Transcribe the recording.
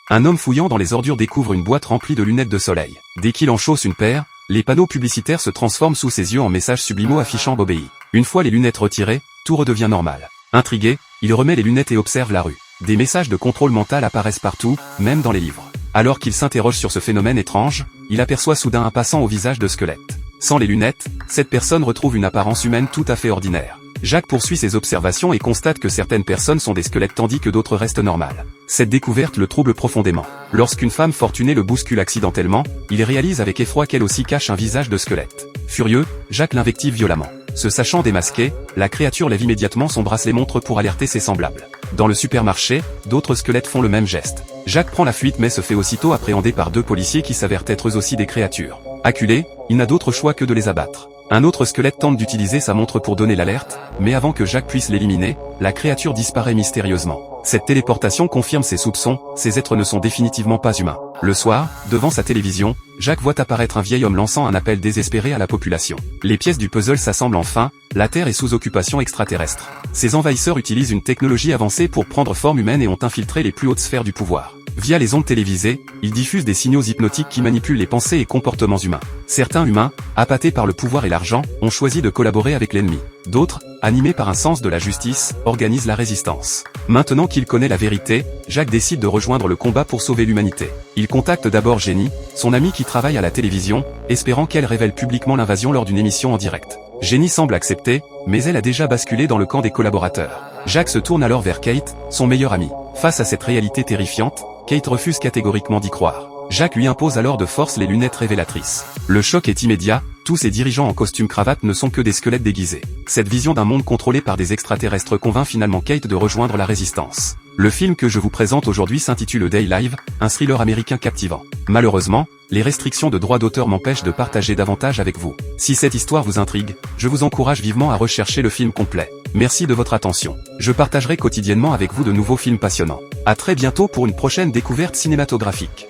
Un homme fouillant dans les ordures découvre une boîte remplie de lunettes de soleil. Dès qu'il en chausse une paire, les panneaux publicitaires se transforment sous ses yeux en messages subliminaux affichant Bobby. Une fois les lunettes retirées, tout redevient normal. Intrigué, il remet les lunettes et observe la rue. Des messages de contrôle mental apparaissent partout, même dans les livres. Alors qu'il s'interroge sur ce phénomène étrange, il aperçoit soudain un passant au visage de squelette. Sans les lunettes, cette personne retrouve une apparence humaine tout à fait ordinaire. Jacques poursuit ses observations et constate que certaines personnes sont des squelettes tandis que d'autres restent normales. Cette découverte le trouble profondément. Lorsqu'une femme fortunée le bouscule accidentellement, il réalise avec effroi qu'elle aussi cache un visage de squelette. Furieux, Jacques l'invective violemment. Se sachant démasqué, la créature lève immédiatement son bracelet-montre pour alerter ses semblables. Dans le supermarché, d'autres squelettes font le même geste. Jacques prend la fuite mais se fait aussitôt appréhender par deux policiers qui s'avèrent être eux aussi des créatures. Acculé, il n'a d'autre choix que de les abattre. Un autre squelette tente d'utiliser sa montre pour donner l'alerte, mais avant que Jacques puisse l'éliminer, la créature disparaît mystérieusement. Cette téléportation confirme ses soupçons, ces êtres ne sont définitivement pas humains. Le soir, devant sa télévision, Jacques voit apparaître un vieil homme lançant un appel désespéré à la population. Les pièces du puzzle s'assemblent enfin, la Terre est sous occupation extraterrestre. Ces envahisseurs utilisent une technologie avancée pour prendre forme humaine et ont infiltré les plus hautes sphères du pouvoir. Via les ondes télévisées, ils diffusent des signaux hypnotiques qui manipulent les pensées et comportements humains. Certains humains, appâtés par le pouvoir et l'argent, ont choisi de collaborer avec l'ennemi. D'autres, animés par un sens de la justice, organisent la résistance. Maintenant qu'il connaît la vérité, Jacques décide de rejoindre le combat pour sauver l'humanité. Il contacte d'abord Jenny, son amie qui travaille à la télévision, espérant qu'elle révèle publiquement l'invasion lors d'une émission en direct. Jenny semble accepter, mais elle a déjà basculé dans le camp des collaborateurs. Jacques se tourne alors vers Kate, son meilleur ami. Face à cette réalité terrifiante, Kate refuse catégoriquement d'y croire. Jacques lui impose alors de force les lunettes révélatrices. Le choc est immédiat, tous ces dirigeants en costume cravate ne sont que des squelettes déguisés. Cette vision d'un monde contrôlé par des extraterrestres convainc finalement Kate de rejoindre la résistance. Le film que je vous présente aujourd'hui s'intitule Day Live, un thriller américain captivant. Malheureusement, les restrictions de droits d'auteur m'empêchent de partager davantage avec vous. Si cette histoire vous intrigue, je vous encourage vivement à rechercher le film complet. Merci de votre attention. Je partagerai quotidiennement avec vous de nouveaux films passionnants. À très bientôt pour une prochaine découverte cinématographique.